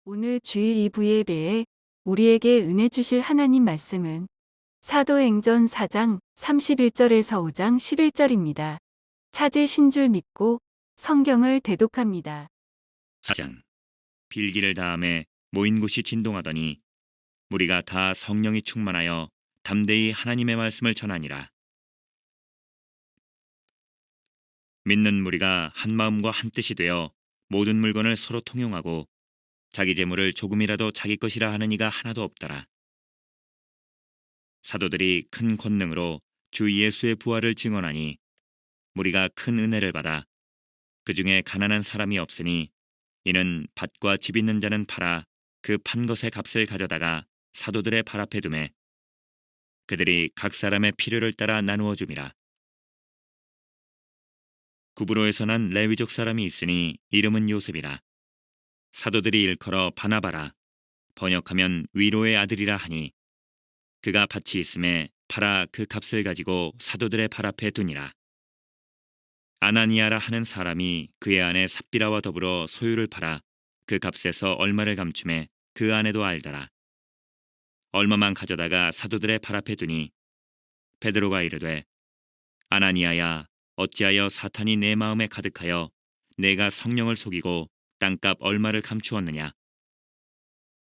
오늘 주일 2부 예배에 우리에게 은혜 주실 하나님 말씀은 사도행전 4장 31절에서 5장 11절입니다. 찾으신 줄 믿고 성경을 대독합니다. 4장. 빌기를 다음에 모인 곳이 진동하더니 무리가 다 성령이 충만하여 담대히 하나님의 말씀을 전하니라. 믿는 무리가 한 마음과 한 뜻이 되어 모든 물건을 서로 통용하고 자기 재물을 조금이라도 자기 것이라 하는 이가 하나도 없더라. 사도들이 큰 권능으로 주 예수의 부활을 증언하니 무리가 큰 은혜를 받아 그 중에 가난한 사람이 없으니 이는 밭과 집 있는 자는 팔아 그 판 것의 값을 가져다가 사도들의 발 앞에 두매 그들이 각 사람의 필요를 따라 나누어 줌이라. 구브로에서 난 레위족 사람이 있으니 이름은 요셉이라. 사도들이 일컬어 바나바라 번역하면 위로의 아들이라 하니 그가 밭이 있음에 팔아 그 값을 가지고 사도들의 발 앞에 두니라. 아나니아라 하는 사람이 그의 아내 삽비라와 더불어 소유를 팔아 그 값에서 얼마를 감춤해 그 아내도 알더라. 얼마만 가져다가 사도들의 발 앞에 두니 베드로가 이르되 아나니아야 어찌하여 사탄이 내 마음에 가득하여 내가 성령을 속이고 땅값 얼마를 감추었느냐.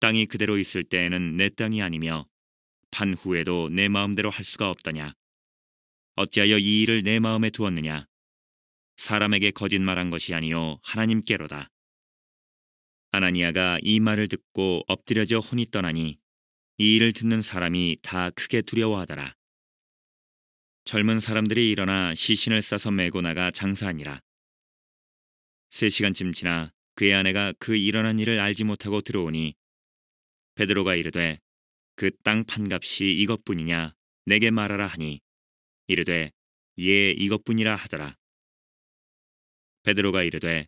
땅이 그대로 있을 때에는 내 땅이 아니며 판 후에도 내 마음대로 할 수가 없더냐. 어찌하여 이 일을 내 마음에 두었느냐. 사람에게 거짓말한 것이 아니요 하나님께로다. 아나니아가 이 말을 듣고 엎드려져 혼이 떠나니 이 일을 듣는 사람이 다 크게 두려워하더라. 젊은 사람들이 일어나 시신을 싸서 메고 나가 장사하니라. 3시간쯤 지나 그의 아내가 그 일어난 일을 알지 못하고 들어오니 베드로가 이르되 그 땅 판값이 이것뿐이냐 내게 말하라 하니 이르되 예 이것뿐이라 하더라. 베드로가 이르되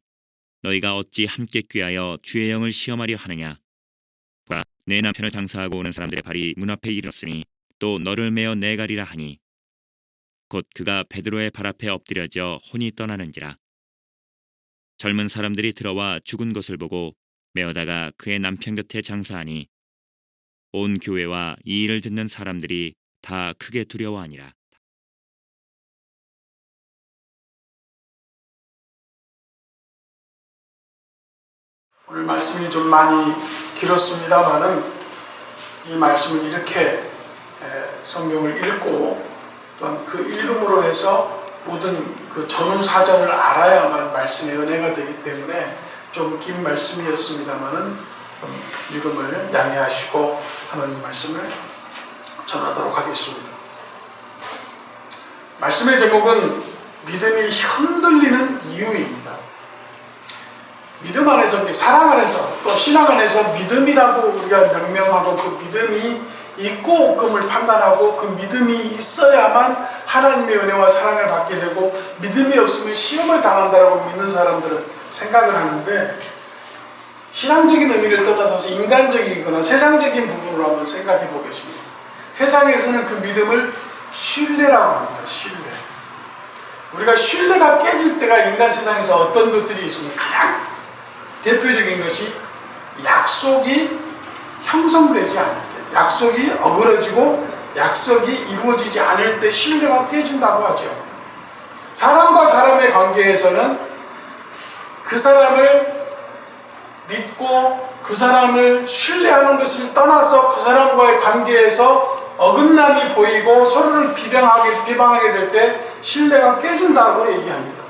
너희가 어찌 함께 꾀하여 주의 영을 시험하려 하느냐. 보라 내 남편을 장사하고 오는 사람들의 발이 문 앞에 이르렀으니 또 너를 메어 내가리라 하니 곧 그가 베드로의 발 앞에 엎드려져 혼이 떠나는지라. 젊은 사람들이 들어와 죽은 것을 보고 메어다가 그의 남편 곁에 장사하니 온 교회와 이 일을 듣는 사람들이 다 크게 두려워하니라. 오늘 말씀이 좀 많이 길었습니다만은 이 말씀을 이렇게 성경을 읽고 또한 그 읽음으로 해서 모든 그 전후 사정을 알아야만 말씀의 은혜가 되기 때문에 좀 긴 말씀이었습니다만은 읽음을 양해하시고 하나님 말씀을 전하도록 하겠습니다. 말씀의 제목은 믿음이 흔들리는 이유입니다. 믿음 안에서, 사랑 안에서, 또 신앙 안에서 믿음이라고 우리가 명명하고 그 믿음이 있고 없음을 판단하고 그 믿음이 있어야만 하나님의 은혜와 사랑을 받게 되고 믿음이 없으면 시험을 당한다라고 믿는 사람들은 생각을 하는데 신앙적인 의미를 떠나서 인간적이거나 세상적인 부분으로 한번 생각해 보겠습니다. 세상에서는 그 믿음을 신뢰라고 합니다. 신뢰. 우리가 신뢰가 깨질 때가 인간 세상에서 어떤 것들이 있습니까? 가장 대표적인 것이 약속이 형성되지 않을 때, 약속이 어그러지고 약속이 이루어지지 않을 때 신뢰가 깨진다고 하죠. 사람과 사람의 관계에서는 그 사람을 믿고 그 사람을 신뢰하는 것을 떠나서 그 사람과의 관계에서 어긋남이 보이고 서로를 비방하게 될 때 신뢰가 깨진다고 얘기합니다.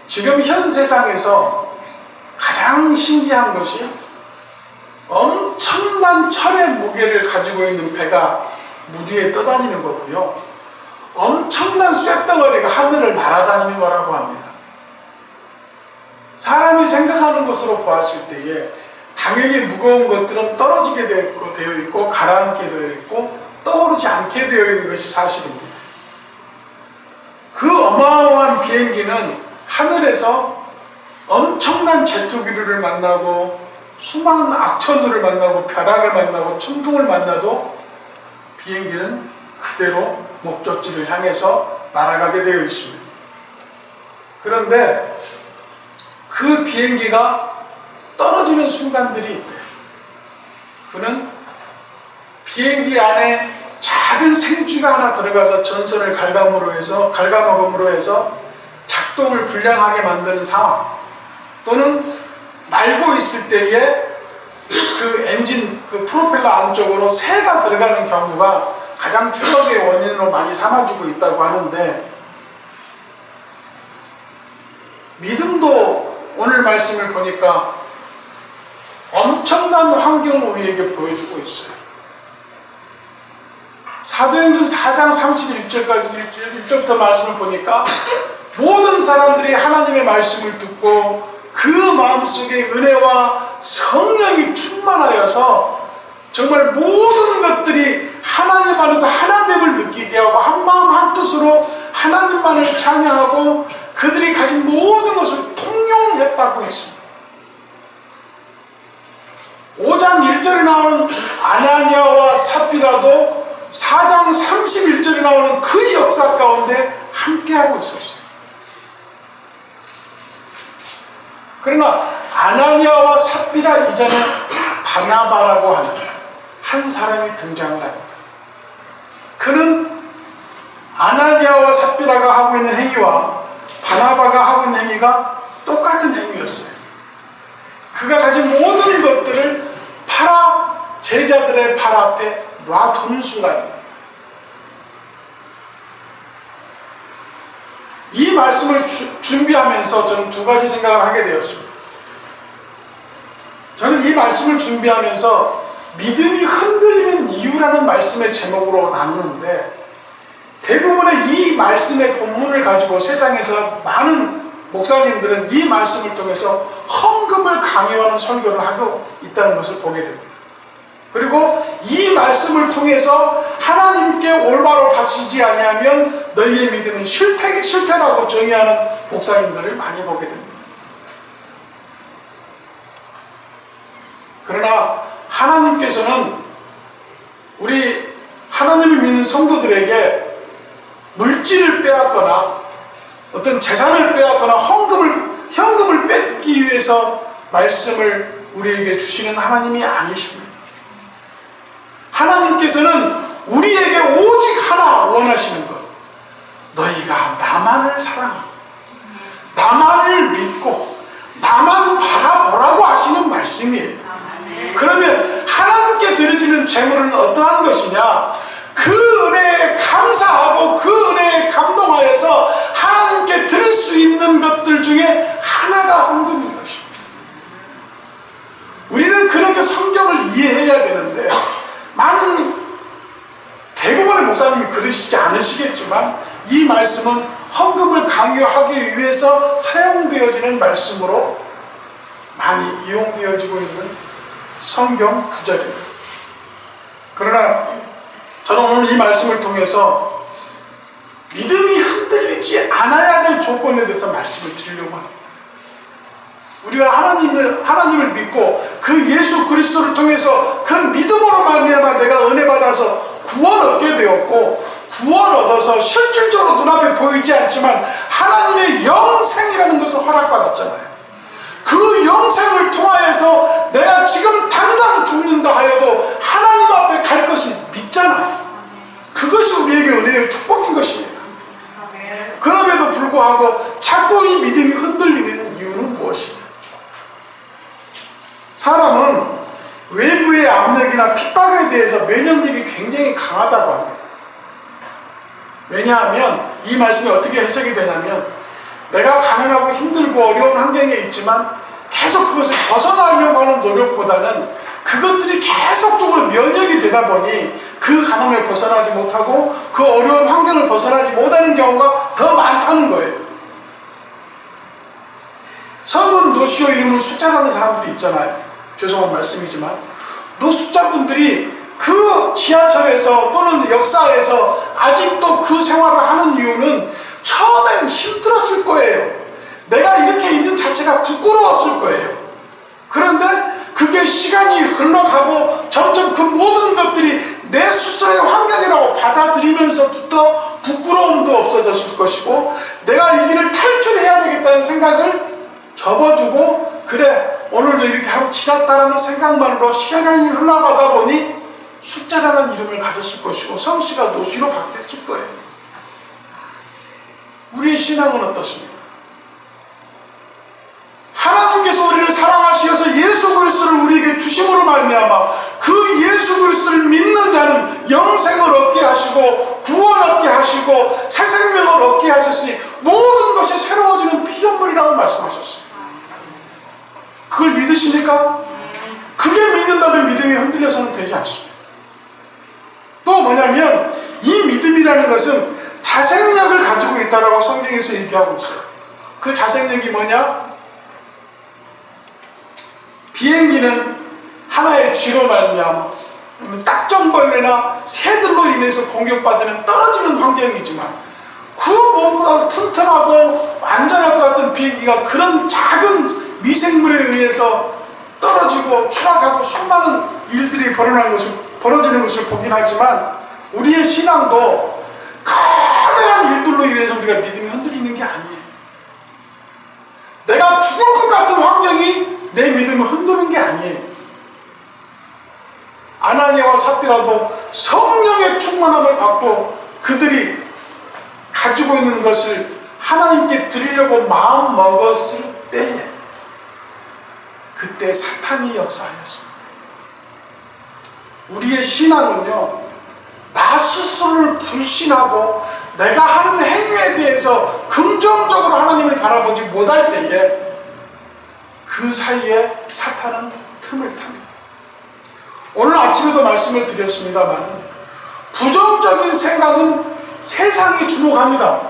지금 현 세상에서 가장 신기한 것이 엄청난 철의 무게를 가지고 있는 배가 무디에 떠다니는 거고요. 엄청난 쇳덩어리가 하늘을 날아다니는 거라고 합니다. 사람이 생각하는 것으로 보았을 때에 당연히 무거운 것들은 떨어지게 되어 있고 가라앉게 되어 있고 떠오르지 않게 되어 있는 것이 사실입니다. 그 어마어마한 비행기는 하늘에서 엄청난 제트기류를 만나고 수많은 악천후를 만나고 벼락을 만나고 천둥을 만나도 비행기는 그대로 목적지를 향해서 날아가게 되어 있습니다. 그런데 그 비행기가 떨어지는 순간들이 있대요. 그는 비행기 안에 작은 생쥐가 하나 들어가서 전선을 갉아먹음으로 해서 작동을 불량하게 만드는 상황, 또는 날고 있을 때에 그 엔진, 그 프로펠러 안쪽으로 새가 들어가는 경우가 가장 추락의 원인으로 많이 삼아지고 있다고 하는데, 믿음도 오늘 말씀을 보니까 엄청난 환경을 우리에게 보여주고 있어요. 사도행전 4장 31절부터 말씀을 보니까 모든 사람들이 하나님의 말씀을 듣고 그 마음속에 은혜와 성령이 충만하여서 정말 모든 것들이 하나님 안에서 하나됨을 느끼게 하고 한마음 한뜻으로 하나님만을 찬양하고 그들이 가진 모든 것을 통용했다고 했습니다. 5장 1절에 나오는 아나니아와 삽비라도 4장 31절에 나오는 그 역사 가운데 함께하고 있었어요. 그러나 아나니아와 삽비라 이전에 바나바라고 하는 한 사람이 등장을 합니다. 그는 아나니아와 삽비라가 하고 있는 행위와 바나바가 하고 있는 행위가 똑같은 행위였어요. 그가 가진 모든 것들을 제자들의 발 앞에 놔두는 순간입니다. 이 말씀을 준비하면서 저는 두 가지 생각을 하게 되었습니다. 저는 이 말씀을 준비하면서 믿음이 흔들리는 이유라는 말씀의 제목으로 나누는데, 대부분의 이 말씀의 본문을 가지고 세상에서 많은 목사님들은 이 말씀을 통해서 헌금을 강요하는 설교를 하고 있다는 것을 보게 됩니다. 그리고 이 말씀을 통해서 하나님께 올바로 바치지 아니하면 너희의 믿음은 실패라고 정의하는 목사님들을 많이 보게 됩니다. 그러나 하나님께서는 우리 하나님을 믿는 성도들에게 물질을 빼앗거나 어떤 재산을 빼앗거나 현금을 뺏기 위해서 말씀을 우리에게 주시는 하나님이 아니십니다. 하나님께서는 우리에게 오직 하나 원하시는 것, 너희가 나만을 사랑하고 나만을 믿고 나만 바라보라고 하시는 말씀이에요. 그러면 하나님께 드려지는 제물은 어떠한 것이냐? 그 은혜에 감사하고 그 은혜에 감동하여서 하나님께 드릴 수 있는 것들 중에 하나가 헌금인 것입니다. 우리는 그렇게 성경을 이해해야 되는데, 대부분의 목사님이 그러시지 않으시겠지만 이 말씀은 헌금을 강요하기 위해서 사용되어지는 말씀으로 많이 이용되어지고 있는 성경 구절입니다. 그러나 저는 오늘 이 말씀을 통해서 믿음이 흔들리지 않아야 될 조건에 대해서 말씀을 드리려고 합니다. 우리가 하나님을 믿고 그 예수 그리스도를 통해서 그 믿음으로 말미암아 내가 은혜 받아서 구원 얻게 되었고, 구원 얻어서 실질적으로 눈앞에 보이지 않지만 하나님의 영생이라는 것을 허락받았잖아요. 그 영생을 통하여서 내가 지금 당장 죽는다 하여도 하나님 앞에 갈 것을 믿잖아요. 그것이 우리에게 은혜의 축복인 것입니다. 그럼에도 불구하고 자꾸 이 믿음이 흔들리는 이유는 무엇이냐? 사람은 외부의 압력이나 핍박에 대해서 면역력이 굉장히 강하다고 합니다. 왜냐하면 이 말씀이 어떻게 해석이 되냐면, 내가 가난하고 힘들고 어려운 환경에 있지만 계속 그것을 벗어나려고 하는 노력보다는 그것들이 계속적으로 면역이 되다 보니 그 가난을 벗어나지 못하고 그 어려운 환경을 벗어나지 못하는 경우가 더 많다는 거예요. 성은 노시오 이름을 숫자라는 사람들이 있잖아요. 죄송한 말씀이지만 노숙자분들이 그 지하철에서 또는 역사에서 아직도 그 생활을 하는 이유는 처음엔 힘들었을 거예요. 내가 이렇게 있는 자체가 부끄러웠을 거예요. 그런데 그게 시간이 흘러가고 점점 그 모든 것들이 내 스스로의 환경이라고 받아들이면서부터 부끄러움도 없어졌을 것이고, 내가 이 길을 탈출해야 되겠다는 생각을 접어두고 그래 오늘도 이렇게 하루 지났다라는 생각만으로 시간이 흘러가다 보니 숫자라는 이름을 가졌을 것이고 성씨가 노씨로 바뀌었을 거예요. 우리의 신앙은 어떻습니까? 하나님께서 우리를 사랑하시어서 예수 그리스도를 우리에게 주심으로 말미암아 그 예수 그리스도를 믿는 자는 영생을 얻게 하시고 구원 얻게 하시고 새 생명을 얻게 하셨으니 모든 것이 새로워지는 피조물이라고 말씀하셨어요. 그걸 믿으십니까? 그게 믿는다면 믿음이 흔들려서는 되지 않습니다. 또 뭐냐면 이 믿음이라는 것은 자생력을 가지고 있다라고 성경에서 얘기하고 있어요. 그 자생력이 뭐냐? 비행기는 하나의 쥐로 말미암아 딱정벌레나 새들로 인해서 공격받으면 떨어지는 환경이지만 그 무엇보다 튼튼하고 안전할 것 같은 비행기가 그런 작은 미생물에 의해서 떨어지고 추락하고 수많은 일들이 벌어지는 것을 보긴 하지만 우리의 신앙도 커다란 일들로 인해서 우리가 믿음이 흔들리는 게 아니에요. 내가 죽을 것 같은 환경이 내 믿음을 흔드는 게 아니에요. 아나니아와 삽비라도 성령의 충만함을 받고 그들이 가지고 있는 것을 하나님께 드리려고 마음 먹었을 때에 그때 사탄이 역사하였습니다. 우리의 신앙은요, 나 스스로를 불신하고 내가 하는 행위에 대해서 긍정적으로 하나님을 바라보지 못할 때에 그 사이에 사탄은 틈을 탑니다. 오늘 아침에도 말씀을 드렸습니다만 부정적인 생각은 세상이 주목합니다.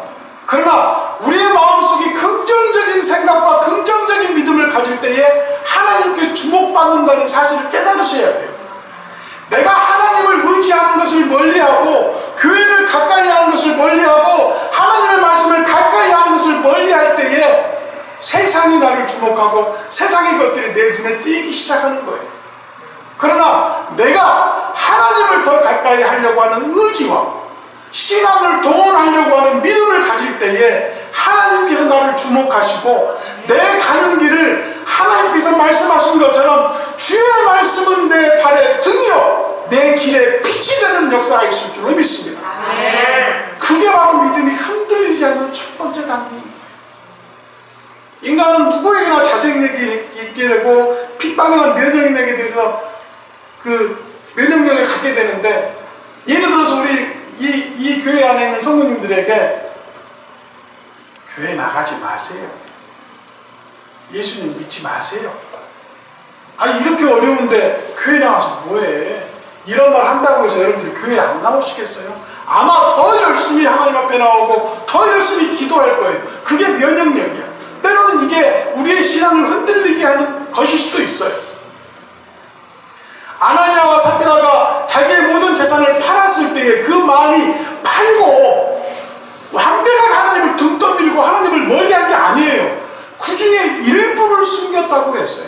그러나 우리의 마음속에 긍정적인 생각과 긍정적인 믿음을 가질 때에 하나님께 주목받는다는 사실을 깨달으셔야 돼요. 내가 하나님을 의지하는 것을 멀리하고 교회를 가까이 하는 것을 멀리하고 하나님의 말씀을 가까이 하는 것을 멀리할 때에 세상이 나를 주목하고 세상의 것들이 내 눈에 띄기 시작하는 거예요. 그러나 내가 하나님을 더 가까이 하려고 하는 의지와 신앙을 동원하려고 하는 믿음을 가질 때에 하나님께서 나를 주목하시고 내 가는 길을 하나님께서 말씀하신 것처럼 주의 말씀은 내 발의 등이요 내 길에 빛이 되는 역사가 있을 줄로 믿습니다. 그게 바로 믿음이 흔들리지 않는 첫 번째 단계입니다. 인간은 누구에게나 자생력이 있게 되고 핍박이나 면역력에 대해서 그 면역력을 갖게 되는데, 예를 들어서 우리 이 교회 안에 있는 성도님들에게 교회 나가지 마세요, 예수님 믿지 마세요, 아니 이렇게 어려운데 교회 나가서 뭐해, 이런 말 한다고 해서 여러분들이 교회 안 나오시겠어요? 아마 더 열심히 하나님 앞에 나오고 더 열심히 기도할 거예요. 그게 면역력이야. 때로는 이게 우리의 신앙을 흔들리게 하는 것일 수도 있어요. 아나니아와 삽비라가 자기의 모든 재산을 팔았을 때에 그 마음이 팔고 완벽하게 하나님을 등 떠밀고 하나님을 멀리한 게 아니에요. 그 중에 일부를 숨겼다고 했어요.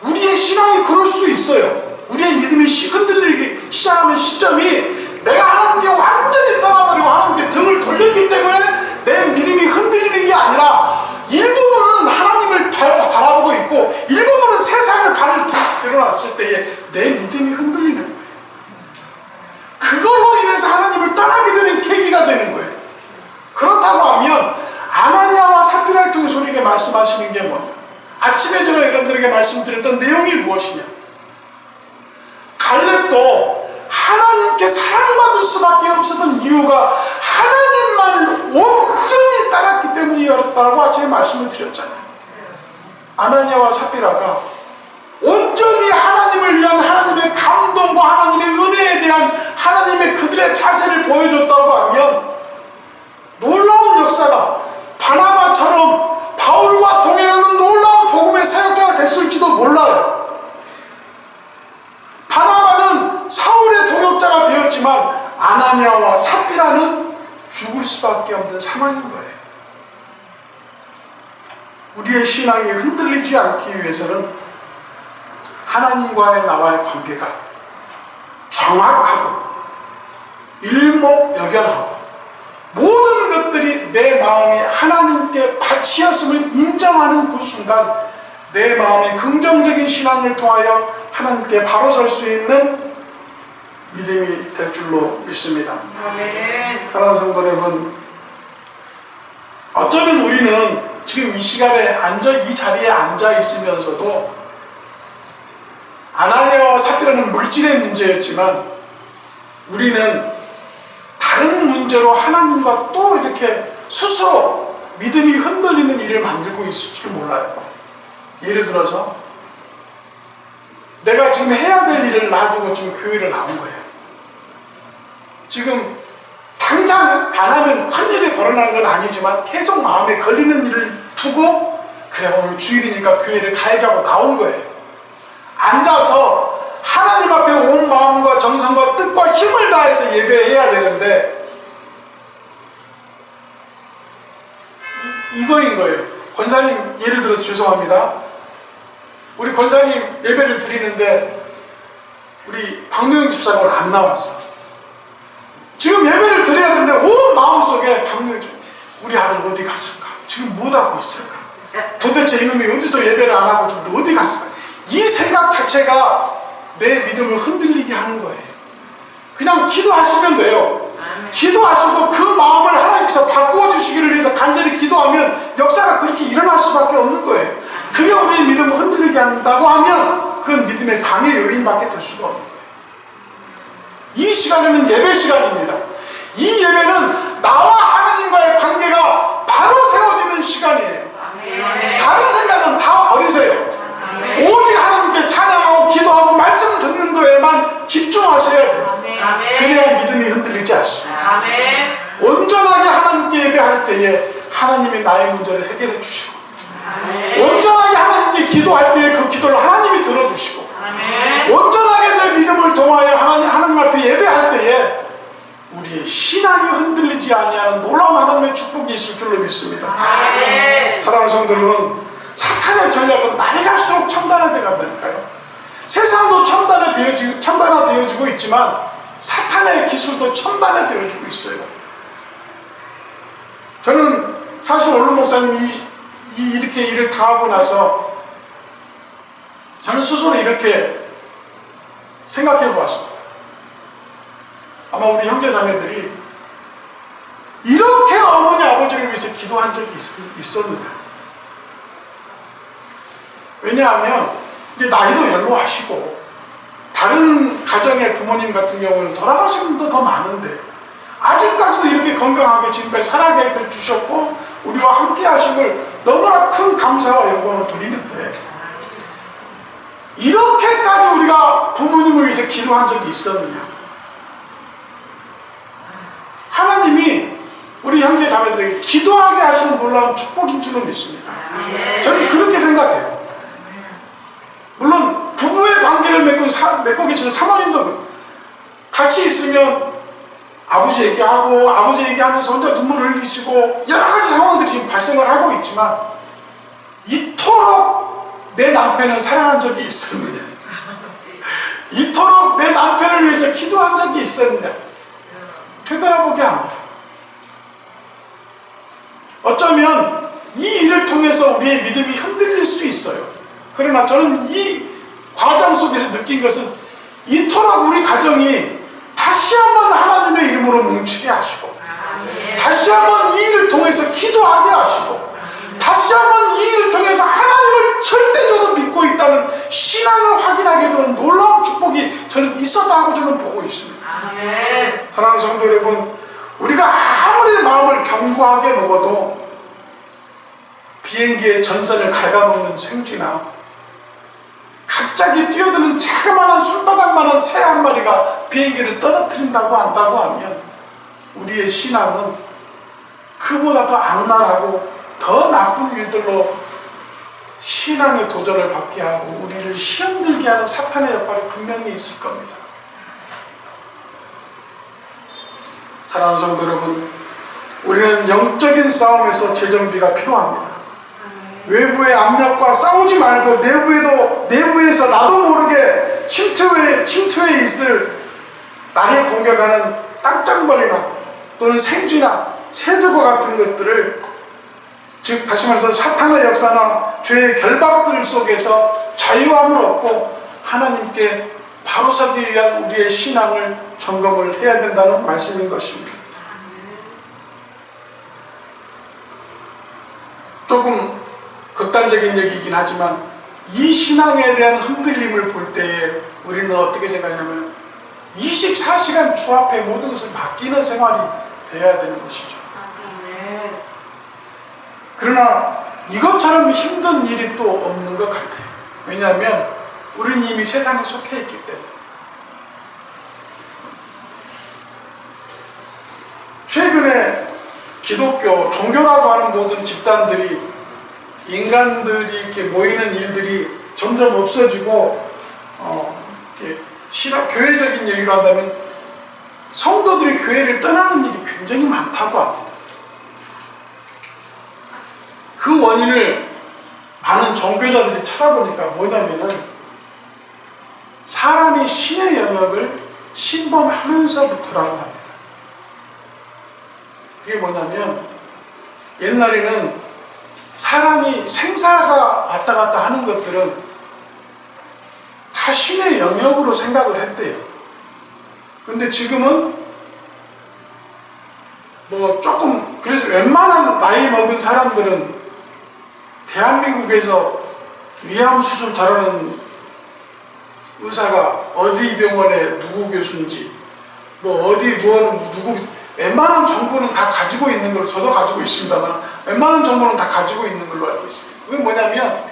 우리의 신앙이 그럴 수 있어요. 우리의 믿음이 흔들리기 시작하는 시점이 내가 하나님께 완전히 떠나버리고 하나님께 등을 돌렸기 때문에 내 믿음이 흔들리는 게 아니라 일부분은 하나님을 바라보고 있고 일부분은 세상을 발을 들어놨을 때에 내 믿음이 흔들리는 거예요. 그걸로 인해서 하나님을 떠나게 되는 계기가 되는 거예요. 그렇다고 하면 아나니아와 삽비라를 통해서 우리에게 말씀하시는 게 뭐냐, 아침에 제가 여러분들에게 말씀드렸던 내용이 무엇이냐, 갈렙도 하나님께 사랑받을 수밖에 없었던 이유가 하나님만 온전히 따랐기 때문이었다고 아침에 말씀을 드렸잖아요. 아나니아와 삽비라가 온전히 하나님을 위한 하나님의 감동과 하나님의 은혜에 대한 하나님의 그들의 자세를 보여줬다고 하면 놀라운 역사가 바나바처럼 바울과 동행하는 놀라운 복음의 사역자가 됐을지도 몰라요. 바나바는 사울의 동역자가 되었지만 아나니아와 삽비라는 죽을 수밖에 없는 상황인 거예요. 우리의 신앙이 흔들리지 않기 위해서는 하나님과의 나와의 관계가 정확하고 일목요연하고 모든 모든 것들이 내 마음이 하나님께 바치었음을 인정하는 그 순간 내 마음이 긍정적인 신앙을 통하여 하나님께 바로 설 수 있는 믿음이 될 줄로 믿습니다. 사랑하는 성도 여러분, 어쩌면 우리는 지금 이 시간에 이 자리에 앉아 있으면서도 아나니아와 삽비라는 물질의 문제였지만 우리는 다른 문제로 하나님과 또 이렇게 스스로 믿음이 흔들리는 일을 만들고 있을지도 몰라요. 예를 들어서 내가 지금 해야 될 일을 놔두고 지금 교회를 나온 거예요. 지금 당장 안 하면 큰일이 벌어나는 건 아니지만 계속 마음에 걸리는 일을 두고 그래 오늘 주일이니까 교회를 가야자고 나온 거예요. 앉아서 하나님 앞에 온 마음과 정성과 뜻과 힘을 다해서 예배해야 되는데 이거인 거예요. 권사님 예를 들어서 죄송합니다. 우리 권사님 예배를 드리는데 우리 박노영 집사가 오늘 안 나왔어. 지금 예배를 드려야 되는데 온 마음속에 박노영 집사 우리 아들 어디 갔을까? 지금 못하고 있을까? 도대체 이놈이 어디서 예배를 안 하고 지금 어디 갔을까? 이 생각 자체가 내 믿음을 흔들리게 하는 거예요. 그냥 기도하시면 돼요. 기도하시고 그 마음을 하나님께서 바꾸어 주시기를 위해서 간절히 기도하면 역사가 그렇게 일어날 수밖에 없는 거예요. 그게 우리의 믿음을 흔들리게 한다고 하면 그건 믿음의 방해 요인밖에 될 수가 없는 거예요. 이 시간에는 예배 시간입니다. 이 예배는 나와 하나님과의 관계가 바로 세워지는 시간이에요. 다른 생각은 다 버리세요. 오직 하나님께 찬양하고 기도하고 말씀 듣는 거에만 집중하셔야 돼요. 그래야 믿음이 흔들리지 않습니다. 온전하게 하나님께 예배할 때에 하나님이 나의 문제를 해결해 주시고 온전하게 하나님께 기도할 때에 그 기도를 하나님이 들어주시고 온전하게 내 믿음을 통하여 하나님 앞에 예배할 때에 우리의 신앙이 흔들리지 아니하는 놀라운 하나님의 축복이 있을 줄로 믿습니다. 사랑하는 성도 여러분, 사탄의 전략은 날이 갈수록 첨단화되어 간다니까요. 세상도 첨단화되어지고 있지만 사탄의 기술도 첨단화되어지고 있어요. 저는 사실 원로 목사님이 이렇게 일을 당하고 나서 저는 스스로 이렇게 생각해 보았습니다. 아마 우리 형제 자매들이 이렇게 어머니 아버지를 위해서 기도한 적이 있었느냐. 왜냐하면 이제 나이도 연로하시고 다른 가정의 부모님 같은 경우는 돌아가신 분도 더 많은데 아직까지도 이렇게 건강하게 지금까지 살아계획을 주셨고 우리와 함께 하심을 너무나 큰 감사와 영광을 돌리는데 이렇게까지 우리가 부모님을 위해서 기도한 적이 있었느냐. 하나님이 우리 형제 자매들에게 기도하게 하시는 놀라운 축복인 줄로 믿습니다. 저는 그렇게 생각해요. 물론 부부의 관계를 맺고 계시는 사모님도 같이 있으면 아버지 얘기하고 아버지 얘기하면서 혼자 눈물을 흘리시고 여러 가지 상황들이 지금 발생을 하고 있지만 이토록 내 남편을 사랑한 적이 있었느냐, 이토록 내 남편을 위해서 기도한 적이 있었느냐 되돌아보게 합니다. 어쩌면 이 일을 통해서 우리의 믿음이 흔들릴 수 있어요. 그러나 저는 이 과정 속에서 느낀 것은 이토록 우리 가정이 다시 한번 하나님의 이름으로 뭉치게 하시고 다시 한번 이 일을 통해서 기도하게 하시고 다시 한번 이 일을 통해서 하나님을 절대적으로 믿고 있다는 신앙을 확인하게 되는 놀라운 축복이 저는 있었다고 저는 보고 있습니다. 사랑하는 성도 여러분, 우리가 아무리 마음을 견고하게 먹어도 비행기의 전선을 갉아먹는 생쥐나 갑자기 뛰어드는 자그마한 손바닥만한 새 한 마리가 비행기를 떨어뜨린다고 한다고 하면 우리의 신앙은 그보다 더 악랄하고 더 나쁜 일들로 신앙의 도전을 받게 하고 우리를 시험 들게 하는 사탄의 역할이 분명히 있을 겁니다. 사랑하는 성도 여러분, 우리는 영적인 싸움에서 재정비가 필요합니다. 외부의 압력과 싸우지 말고 내부에서 나도 모르게 침투해 있을 나를 공격하는 땅장벌이나 또는 생쥐나 세조과 같은 것들을, 즉 다시 말해서 사탄의 역사나 죄의 결박들 속에서 자유함을 얻고 하나님께 바로 서기 위한 우리의 신앙을 점검을 해야 된다는 말씀인 것입니다. 조금 극단적인 얘기이긴 하지만 이 신앙에 대한 흔들림을 볼 때에 우리는 어떻게 생각하냐면 24시간 주 앞에 모든 것을 맡기는 생활이 되어야 되는 것이죠. 그러나 이것처럼 힘든 일이 또 없는 것 같아요. 왜냐하면 우리는 이미 세상에 속해 있기 때문에. 최근에 기독교, 종교라고 하는 모든 집단들이, 인간들이 이렇게 모이는 일들이 점점 없어지고, 교회적인 얘기로 한다면 성도들이 교회를 떠나는 일이 굉장히 많다고 합니다. 그 원인을 많은 종교자들이 찾아보니까 뭐냐면은 사람이 신의 영역을 침범하면서부터라고 합니다. 그게 뭐냐면 옛날에는 사람이 생사가 왔다 갔다 하는 것들은 다 신의 영역으로 생각을 했대요. 근데 지금은 조금, 그래서 웬만한 나이 먹은 사람들은 대한민국에서 위암 수술 잘하는 의사가 어디 병원에 누구 교수인지, 어디 누구, 웬만한 정보는 다 가지고 있는 걸로, 저도 가지고 있습니다만 웬만한 정보는 다 가지고 있는 걸로 알고 있습니다. 그게 뭐냐면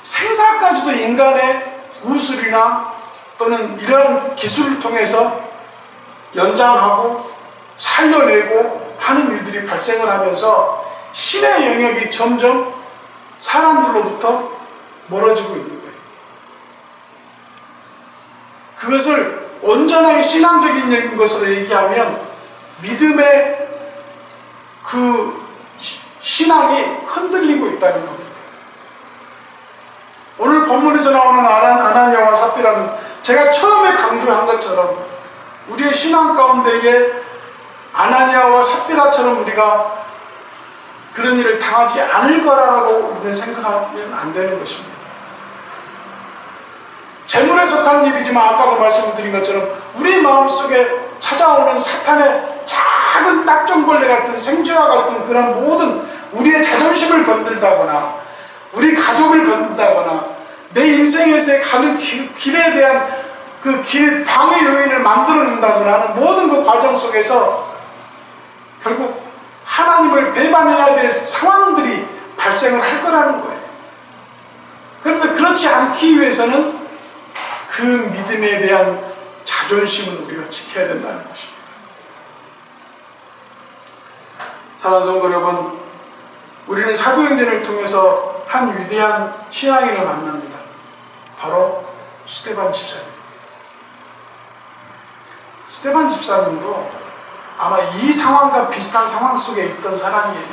생사까지도 인간의 우술이나 또는 이런 기술을 통해서 연장하고 살려내고 하는 일들이 발생을 하면서 신의 영역이 점점 사람들로부터 멀어지고 있는 거예요. 그것을 온전하게 신앙적인 것으로 얘기하면 믿음의 그 신앙이 흔들리고 있다는 겁니다. 오늘 본문에서 나오는 아나니아와 삽비라는, 제가 처음에 강조한 것처럼 우리의 신앙 가운데에 아나니아와 삽비라처럼 우리가 그런 일을 당하지 않을 거라고 우리는 생각하면 안 되는 것입니다. 재물에 속한 일이지만 아까도 말씀드린 것처럼 우리 마음속에 찾아오는 사탄의 작은 딱정벌레 같은 생쥐와 같은 그런 모든 우리의 자존심을 건들다거나 우리 가족을 건든다거나 내 인생에서의 가는 길에 대한 그 길 방해 요인을 만들어낸다거나 하는 모든 그 과정 속에서 결국 하나님을 배반해야 될 상황들이 발생을 할 거라는 거예요. 그런데 그렇지 않기 위해서는 그 믿음에 대한 자존심을 우리가 지켜야 된다는 것입니다. 사랑하는 성도 여러분, 우리는 사도행전을 통해서 한 위대한 신앙인을 만납니다. 바로 스데반 집사님. 스데반 집사님도 아마 이 상황과 비슷한 상황 속에 있던 사람이에요.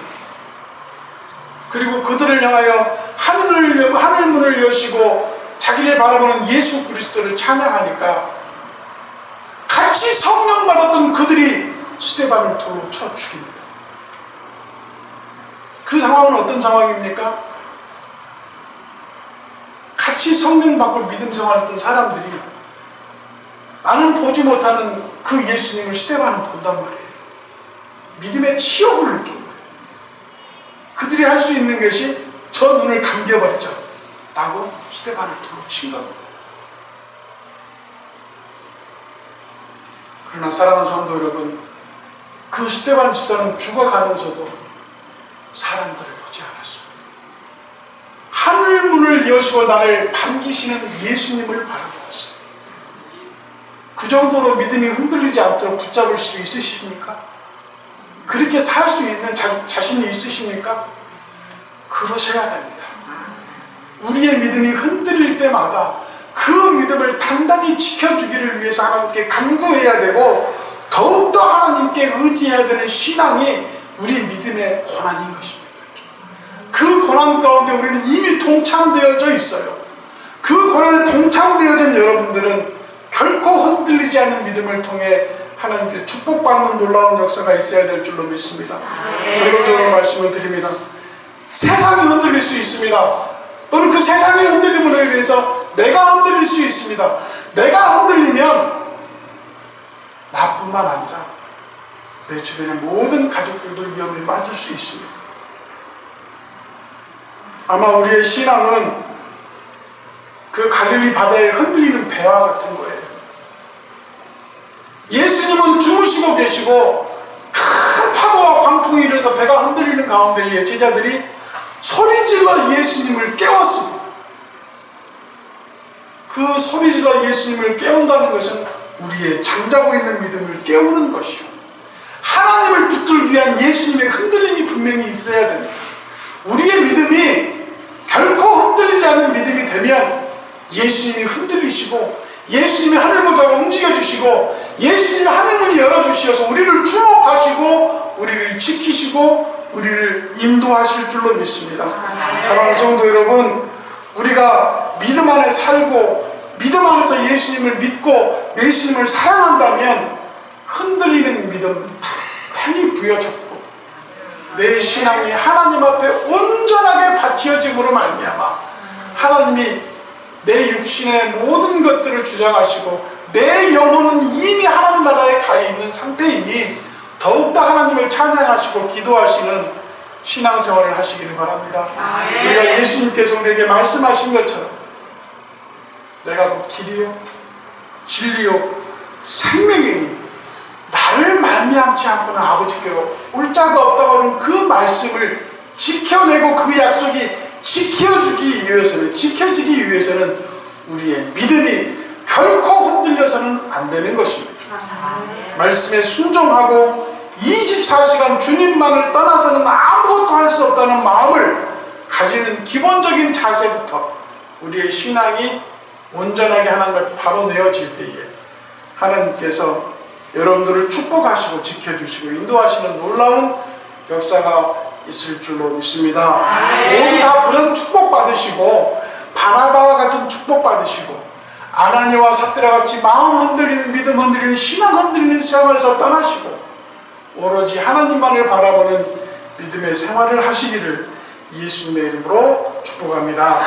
그리고 그들을 향하여 하늘문을 여시고 자기를 바라보는 예수 그리스도를 찬양하니까 같이 성령 받았던 그들이 스데반을 돌로 쳐 죽입니다. 그 상황은 어떤 상황입니까? 같이 성령 받고 믿음 생활했던 사람들이 나는 보지 못하는 그 예수님을 스데반은 본단 말이에요. 믿음의 치욕을 느낀 거예요. 그들이 할 수 있는 것이 저 눈을 감겨버리자 라고 스데반을 돌로 친 겁니다. 그러나 사랑하는 성도 여러분, 그 스데반 집사는 죽어가면서도 사람들을 보지 않았습니다. 하늘문을 여시고 나를 반기시는 예수님을 바라보았어요. 그 정도로 믿음이 흔들리지 않도록 붙잡을 수 있으십니까? 그렇게 살 수 있는 자신이 있으십니까? 그러셔야 됩니다. 우리의 믿음이 흔들릴 때마다 그 믿음을 단단히 지켜주기를 위해서 하나님께 간구해야 되고 더욱더 하나님께 의지해야 되는 신앙이 우리 믿음의 고난인 것입니다. 그 고난 가운데 우리는 이미 동참되어져 있어요. 그 고난에 동참되어진 여러분들은 결코 흔들리지 않는 믿음을 통해 하나님께 축복받는 놀라운 역사가 있어야 될 줄로 믿습니다. 결론적으로 말씀을 드립니다. 세상이 흔들릴 수 있습니다. 또는 그 세상의 흔들림으로 인해서 내가 흔들릴 수 있습니다. 내가 흔들리면 나뿐만 아니라 내 주변의 모든 가족들도 위험에 빠질 수 있습니다. 아마 우리의 신앙은 그 갈릴리 바다에 흔들리는 배와 같은 거예요. 예수님은 주무시고 계시고 큰 파도와 광풍이 일어서 배가 흔들리는 가운데에 제자들이 소리질러 예수님을 깨웠습니다. 그 소리질러 예수님을 깨운다는 것은 우리의 잠자고 있는 믿음을 깨우는 것이요, 하나님을 붙들기 위한 예수님의 흔들림이 분명히 있어야 됩니다. 우리의 믿음이 결코 흔들리지 않는 믿음이 되면 예수님이 흔들리시고 예수님이 하늘 보좌가 움직여주시고 예수님이 하늘문이 열어주시어서 우리를 주목하시고 우리를 지키시고 우리를 인도하실 줄로 믿습니다. 사랑하는 성도 여러분, 우리가 믿음 안에 살고 믿음 안에서 예수님을 믿고 예수님을 사랑한다면 흔들리는 믿음 단단히 부여잡고 내 신앙이 하나님 앞에 온전하게 바치어짐으로 말미암아 하나님이 내 육신의 모든 것들을 주장하시고 내 영혼은 이미 하나님 나라에 가 있는 상태이니 더욱더 하나님을 찬양하시고 기도하시는 신앙생활을 하시기를 바랍니다. 우리가 예수님께서 우리에게 말씀하신 것처럼 내가 곧 길이요 진리요 생명이니 나를 말미암지 않고는 아버지께로 올 자가 없다고 하는 그 말씀을 지켜내고 그 약속이 지켜지기 위해서는 우리의 믿음이 결코 흔들려서는 안 되는 것입니다. 말씀에 순종하고 24시간 주님만을 떠나서는 아무것도 할 수 없다는 마음을 가지는 기본적인 자세부터 우리의 신앙이 온전하게 하나님 앞에 바로 내어질 때에 하나님께서 여러분들을 축복하시고 지켜주시고 인도하시는 놀라운 역사가 있을 줄로 믿습니다. 모두 다 그런 축복 받으시고 바나바와 같은 축복 받으시고 아나니와 삽비라 같이 마음 흔들리는 믿음 흔들리는 신앙 흔들리는 생활에서 떠나시고 오로지 하나님만을 바라보는 믿음의 생활을 하시기를 예수님의 이름으로 축복합니다.